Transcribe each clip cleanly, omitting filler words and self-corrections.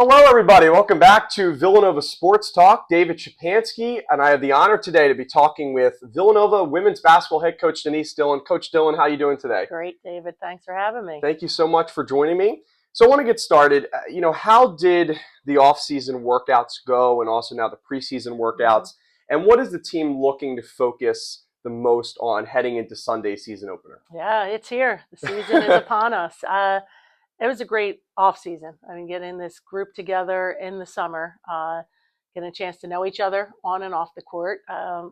Hello, everybody. Welcome back to Villanova Sports Talk. David Szczepanski, and I have the honor today to be talking with Villanova women's basketball head coach Denise Dillon. Coach Dillon, how are you doing today? Great, David. Thanks for having me. Thank you so much for joining me. So I want to get started. How did the off-season workouts go, and also now the preseason workouts? And what is the team looking to focus the most on heading into Sunday's season opener? Yeah, it's here. The season is upon us. It was a great off season. I mean, getting this group together in the summer, getting a chance to know each other on and off the court.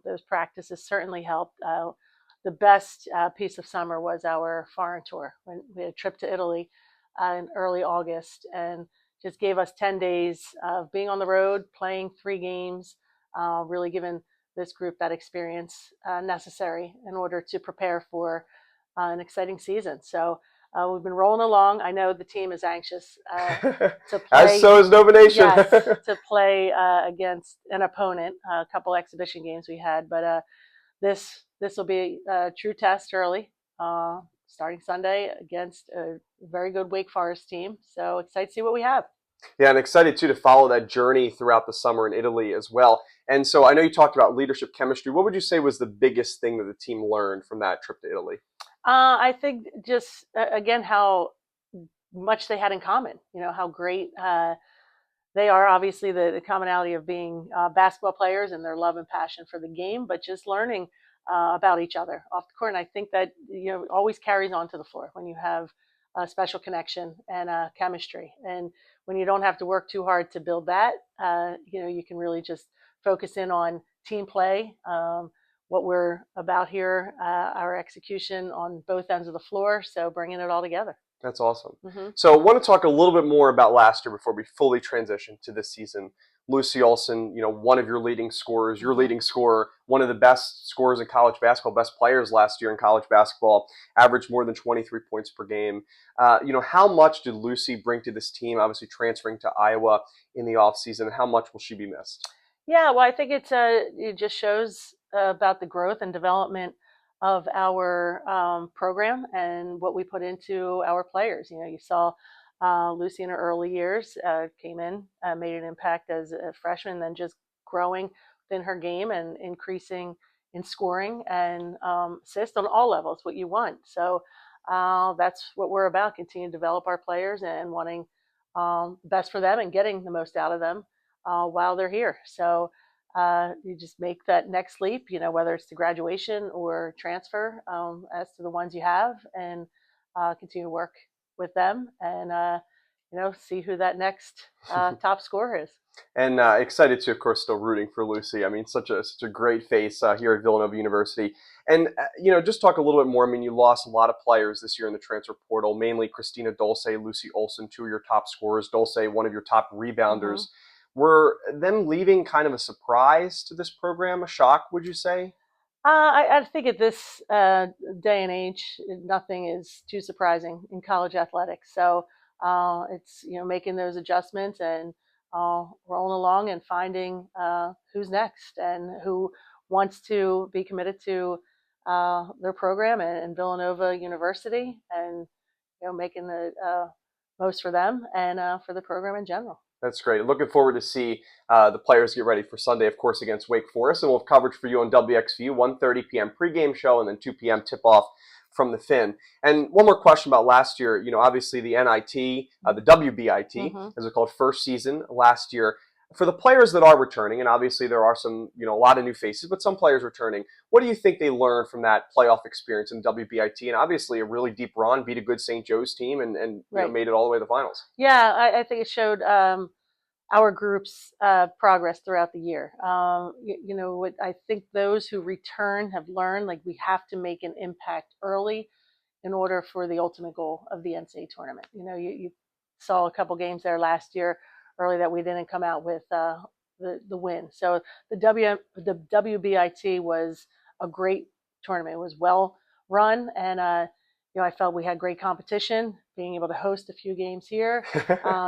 Those practices certainly helped. The best piece of summer was our foreign tour. When we had a trip to Italy in early August, and just gave us 10 days of being on the road, playing 3 games, really giving this group that experience necessary in order to prepare for an exciting season. So we've been rolling along. I know the team is anxious to play. As so is Nova Nation. Yes, to play against an opponent. A couple exhibition games we had, but this will be a true test early, starting Sunday against a very good Wake Forest team. So excited to see what we have. Yeah, and excited too to follow that journey throughout the summer in Italy as well. And so I know you talked about leadership chemistry. What would you say was the biggest thing that the team learned from that trip to Italy? I think just again how much they had in common. You know how great they are. Obviously, the commonality of being basketball players and their love and passion for the game, but just learning about each other off the court. And I think that always carries on to the floor when you have a special connection and chemistry. And when you don't have to work too hard to build that, you can really just focus in on team play. What we're about here, our execution on both ends of the floor, so bringing it all together. That's awesome. So I want to talk a little bit more about last year before we fully transition to this season. Lucy Olson, one of your leading scorers, your leading scorer, one of the best scorers in college basketball, best players last year in college basketball, averaged more than 23 points per game. How much did Lucy bring to this team, obviously transferring to Iowa in the offseason, and how much will she be missed? Yeah, well, I think it just shows about the growth and development of our program and what we put into our players. You saw Lucy in her early years came in, made an impact as a freshman, then just growing within her game and increasing in scoring and assist on all levels, what you want. So that's what we're about, continue to develop our players and wanting the best for them and getting the most out of them while they're here. So you just make that next leap, whether it's to graduation or transfer, as to the ones you have, and continue to work with them and, see who that next top scorer is. And excited to, of course, still rooting for Lucy. I mean, such a great face here at Villanova University. And, just talk a little bit more. I mean, you lost a lot of players this year in the transfer portal, mainly Christina Dulce, Lucy Olson, 2 of your top scorers. Dulce, one of your top rebounders. Were them leaving kind of a surprise to this program, a shock, would you say? I think at this day and age, nothing is too surprising in college athletics. So it's making those adjustments and rolling along and finding who's next and who wants to be committed to their program and Villanova University, and making the most for them and for the program in general. That's great. Looking forward to see the players get ready for Sunday, of course, against Wake Forest. And we'll have coverage for you on WXVU, 1:30 p.m. pregame show, and then 2 p.m. tip-off from the Fin. And one more question about last year. Obviously the NIT, the WBIT, as it's called, first season last year. For the players that are returning, and obviously there are some, a lot of new faces, but some players returning, what do you think they learned from that playoff experience in WBIT? And obviously a really deep run, beat a good St. Joe's team, and Right. Made it all the way to the finals. Yeah, I think it showed our group's progress throughout the year. What I think those who return have learned, like we have to make an impact early in order for the ultimate goal of the NCAA tournament. You saw a couple games there last year early that we didn't come out with the win. So the WBIT was a great tournament. It was well run, and I felt we had great competition. Being able to host a few games here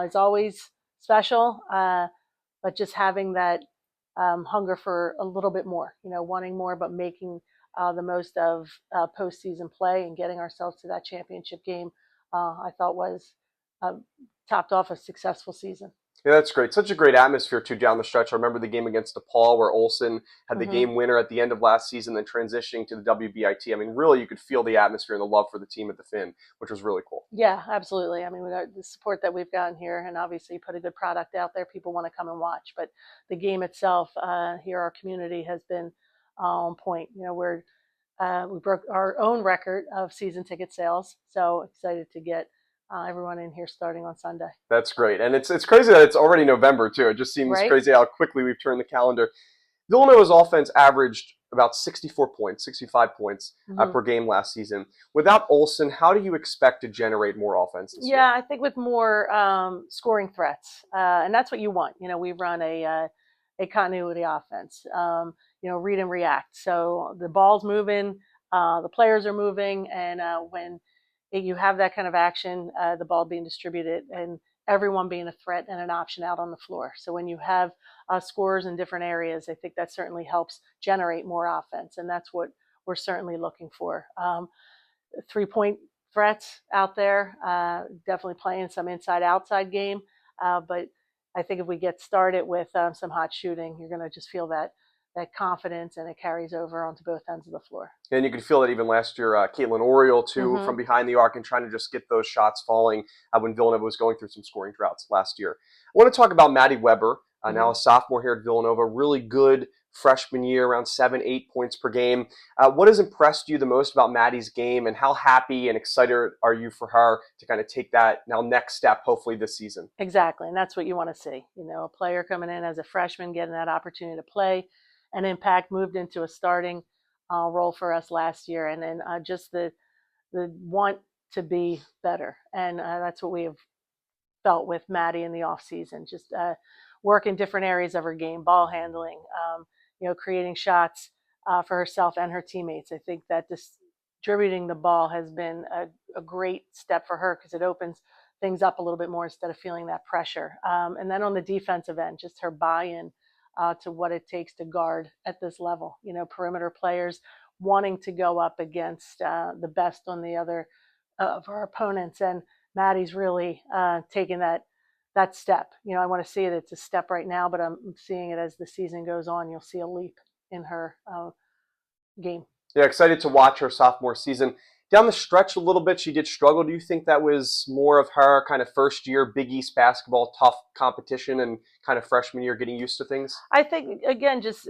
is always special, but just having that hunger for a little bit more, wanting more, but making the most of postseason play and getting ourselves to that championship game, I thought was topped off a successful season. Yeah, that's great. Such a great atmosphere too down the stretch. I remember the game against DePaul where Olsen had the Hmm. game winner at the end of last season, then transitioning to the WBIT. I mean, really, you could feel the atmosphere and the love for the team at the Finn, which was really cool. Yeah, absolutely. I mean, we got the support that we've gotten here, and obviously, you put a good product out there. People want to come and watch. But the game itself, here, our community has been on point. You know, we broke our own record of season ticket sales. So excited to get everyone in here starting on Sunday. That's great, and it's crazy that it's already November too. It just seems Right? crazy how quickly we've turned the calendar. Villanova's offense averaged about 64 points, 65 points Hmm. per game last season. Without Olsen, how do you expect to generate more offense this year? Yeah, I think with more scoring threats, and that's what you want. You know, we run a continuity offense. You know, read and react. So the ball's moving, the players are moving, and when you have that kind of action, the ball being distributed, and everyone being a threat and an option out on the floor. So when you have scores in different areas, I think that certainly helps generate more offense, and that's what we're certainly looking for. 3-point threats out there. Definitely playing some inside outside game. But I think if we get started with some hot shooting, you're going to just feel that confidence, and it carries over onto both ends of the floor. And you could feel it even last year. Caitlin Oriole, too, Hmm. from behind the arc and trying to just get those shots falling when Villanova was going through some scoring droughts last year. I want to talk about Maddie Weber, now Hmm. a sophomore here at Villanova. Really good freshman year, around 7, 8 points per game. What has impressed you the most about Maddie's game, and how happy and excited are you for her to kind of take that now next step, hopefully this season? Exactly, and that's what you want to see. You know, a player coming in as a freshman, getting that opportunity to play, and impact, moved into a starting role for us last year, and then just the want to be better, and that's what we have felt with Maddie in the off season. Just work in different areas of her game, ball handling, you know, creating shots for herself and her teammates. I think that distributing the ball has been a great step for her because it opens things up a little bit more instead of feeling that pressure. And then on the defensive end, just her buy-in to what it takes to guard at this level. You know, perimeter players wanting to go up against the best on the other of our opponents, and Maddie's really taken that step. You know, I want to see it. It's a step right now, but I'm seeing it as the season goes on. You'll see a leap in her game. Yeah, excited to watch her sophomore season. Down the stretch a little bit, she did struggle. Do you think that was more of her kind of first year Big East basketball, tough competition, and kind of freshman year getting used to things? I think again, just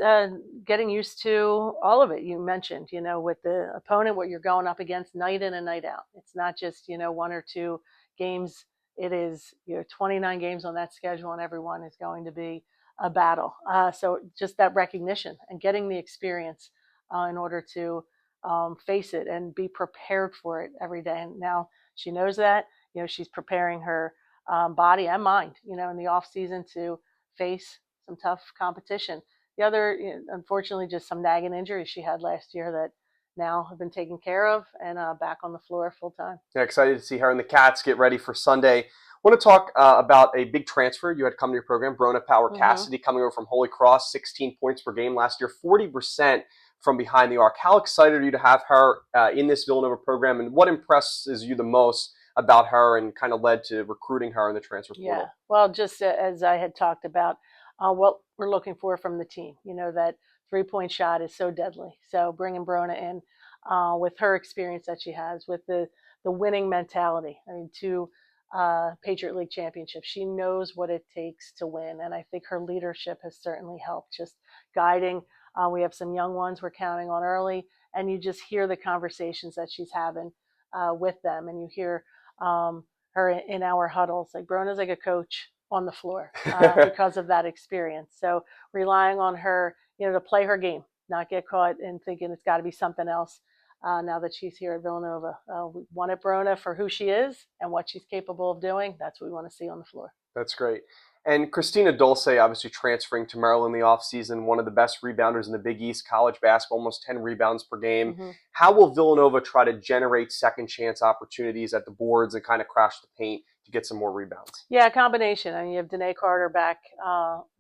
getting used to all of it. You mentioned, you know, with the opponent, what you're going up against night in and night out. It's not just, you know, 1 or 2 games. It is, you know, 29 games on that schedule, and everyone is going to be a battle. So just that recognition and getting the experience in order to face it and be prepared for it every day. And now she knows that. You know, she's preparing her body and mind, you know, in the off season to face some tough competition. The other, you know, unfortunately, just some nagging injuries she had last year that now have been taken care of, and back on the floor full time. Yeah, excited to see her and the Cats get ready for Sunday. I want to talk about a big transfer you had come to your program, Brona Power Hmm. Cassidy, coming over from Holy Cross, 16 points per game last year, 40% from behind the arc. How excited are you to have her in this Villanova program, and what impresses you the most about her and kind of led to recruiting her in the transfer Yeah. portal? Well, just as I had talked about, what we're looking for from the team. You know, that 3-point shot is so deadly. So bringing Brona in with her experience that she has, with the winning mentality. I mean, 2 Patriot League championships. She knows what it takes to win, and I think her leadership has certainly helped. Just guiding. We have some young ones we're counting on early, and you just hear the conversations that she's having with them, and you hear. Her in our huddles. Like Brona's like a coach on the floor because of that experience. So relying on her, you know, to play her game, not get caught in thinking it's got to be something else. Now that she's here at Villanova, we wanted Brona for who she is and what she's capable of doing. That's what we want to see on the floor. That's great. And Christina Dulce, obviously transferring to Maryland in the offseason, one of the best rebounders in the Big East college basketball, almost 10 rebounds per game. Hmm. How will Villanova try to generate second chance opportunities at the boards and kind of crash the paint to get some more rebounds? Yeah, a combination. I mean, you have Danae Carter back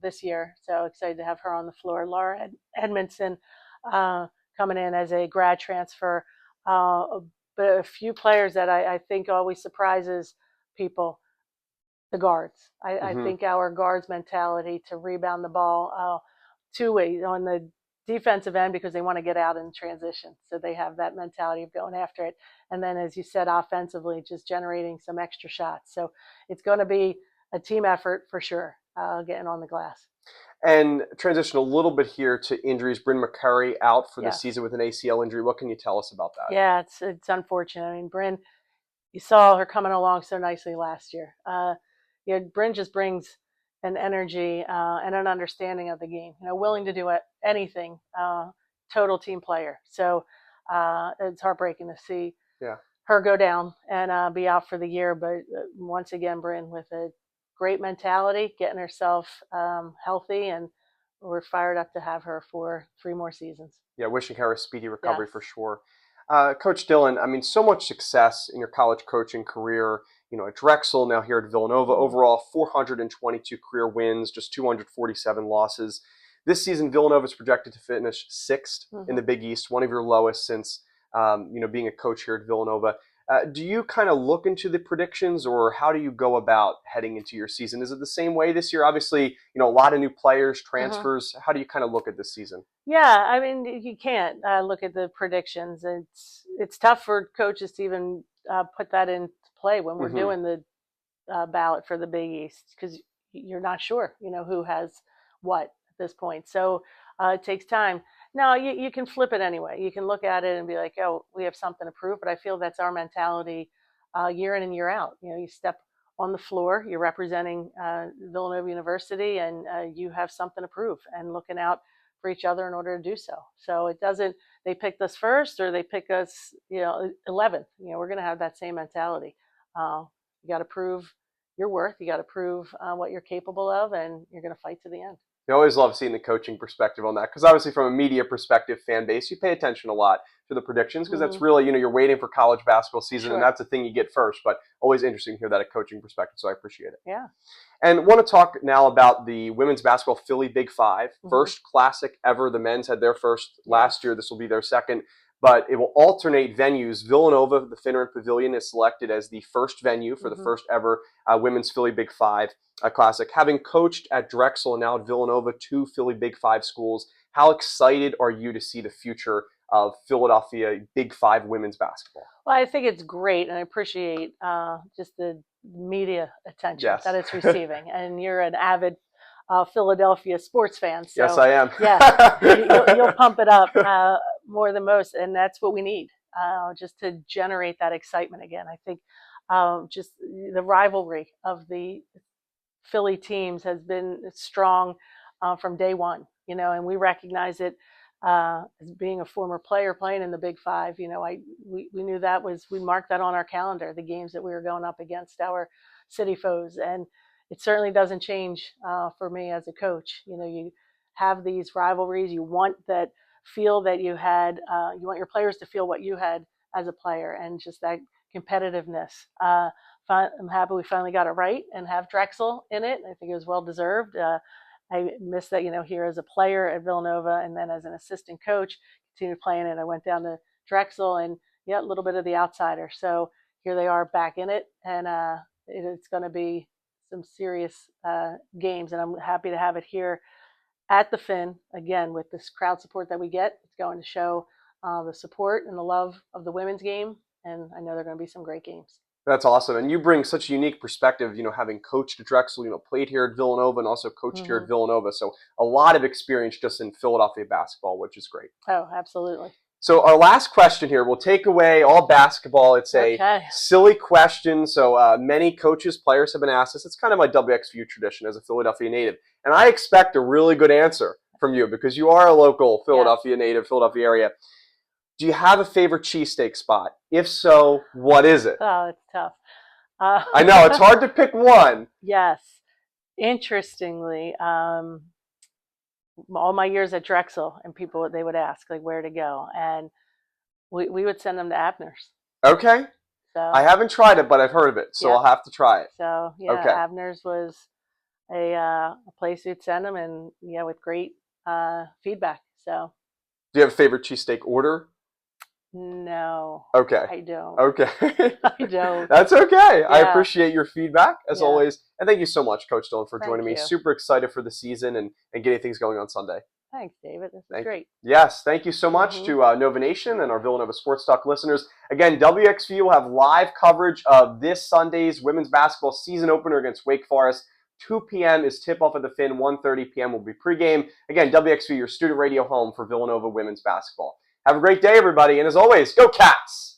this year, so excited to have her on the floor. Laura Edmondson uh, coming in as a grad transfer. But a few players that I think always surprises people. the guards. I Hmm. think our guards' mentality to rebound the ball two ways on the defensive end because they want to get out in transition. So they have that mentality of going after it. And then, as you said, offensively, just generating some extra shots. So it's going to be a team effort for sure, getting on the glass. And transition a little bit here to injuries. Bryn McCurry out for the Yes. season with an ACL injury. What can you tell us about that? Yeah, it's unfortunate. I mean, Bryn, you saw her coming along so nicely last year. Bryn just brings an energy and an understanding of the game. Willing to do anything. Total team player. So it's heartbreaking to see Yeah. her go down and be out for the year. But once again, Bryn with a great mentality, getting herself healthy, and we're fired up to have her for 3 more seasons. Yeah, wishing her a speedy recovery Yes. for sure. Coach Dillon, I mean, so much success in your college coaching career, at Drexel, now here at Villanova. Mm-hmm. Overall, 422 career wins, just 247 losses. This season, Villanova is projected to finish 6th in the Big East, one of your lowest since, being a coach here at Villanova. Do you kind of look into the predictions, or how do you go about heading into your season? Is it the same way this year? Obviously, a lot of new players, transfers. How do you kind of look at this season? Yeah, I mean, you can't look at the predictions. It's tough for coaches to even put that into play when we're Hmm. doing the ballot for the Big East because you're not sure, who has what at this point. So it takes time. Now you can flip it anyway. You can look at it and be like, oh, we have something to prove. But I feel that's our mentality year in and year out. You step on the floor, you're representing Villanova University, and you have something to prove and looking out for each other in order to do so. So it doesn't, they picked us first or they pick us, 11th. We're going to have that same mentality. You got to prove your worth. You got to prove what you're capable of, and you're going to fight to the end. I always love seeing the coaching perspective on that because obviously from a media perspective, fan base, you pay attention a lot to the predictions because that's Mm-hmm. really, you're waiting for college basketball season and Sure. that's the thing you get first, but always interesting to hear that a coaching perspective, so I appreciate it. Yeah. And want to talk now about the women's basketball Philly Big Five. Mm-hmm. First classic ever. The men's had their first last Yes. year. This will be their second, but it will alternate venues. Villanova, the Finneran Pavilion, is selected as the first venue for the first ever women's Philly Big Five Classic. Having coached at Drexel and now at Villanova, 2 Philly Big Five schools, how excited are you to see the future of Philadelphia Big Five women's basketball? Well, I think it's great, and I appreciate just the media attention Yes. that it's receiving. And you're an avid Philadelphia sports fan, so Yes, I am. yeah, you'll pump it up more than most, and that's what we need just to generate that excitement again. I think just the rivalry of the Philly teams has been strong from day one, and we recognize it as being a former player playing in the Big Five. We knew we marked that on our calendar, the games that we were going up against our city foes, and it certainly doesn't change for me as a coach. You have these rivalries. You want that feel that you had. You want your players to feel what you had as a player, and just that competitiveness. I'm happy we finally got it right and have Drexel in it. I think it was well deserved. I missed that, here as a player at Villanova and then as an assistant coach, continued playing it. I went down to Drexel and a little bit of the outsider. So here they are back in it, and it's going to be some serious games, and I'm happy to have it here at the Finn again with this crowd support that we get. It's going to show the support and the love of the women's game, and I know there are going to be some great games. That's awesome. And you bring such a unique perspective, having coached at Drexel, played here at Villanova and also coached here at Villanova. So a lot of experience just in Philadelphia basketball, which is great. Oh, absolutely. So our last question here, we'll take away all basketball. It's a silly question. So many coaches, players have been asked this. It's kind of my WXVU tradition as a Philadelphia native. And I expect a really good answer from you because you are a local Philadelphia native, Philadelphia area. Do you have a favorite cheesesteak spot? If so, what is it? Oh, it's tough. I know, it's hard to pick one. Yes. Interestingly, all my years at Drexel, and people, they would ask, like, where to go. And we would send them to Abner's. Okay. So I haven't tried it, but I've heard of it, so I'll have to try it. So, Okay. Abner's was a place we'd send them, and, with great feedback. So. Do you have a favorite cheesesteak order? No, Okay. I don't. Okay. I don't. That's okay. I Yeah. appreciate your feedback as Yeah. always. And thank you so much, Coach Dillon, for joining Thank me. you. Super excited for the season and getting things going on Sunday. Thanks, David. This is Thank you. great. Yes, thank you so much Mhm. to Nova Nation and our Villanova Sports Talk listeners. Again, WXVU will have live coverage of this Sunday's women's basketball season opener against Wake Forest. 2 p.m. is tip-off at the Finn. 1:30 p.m. will be pregame. Again, WXVU, your student radio home for Villanova women's basketball. Have a great day, everybody, and as always, go Cats!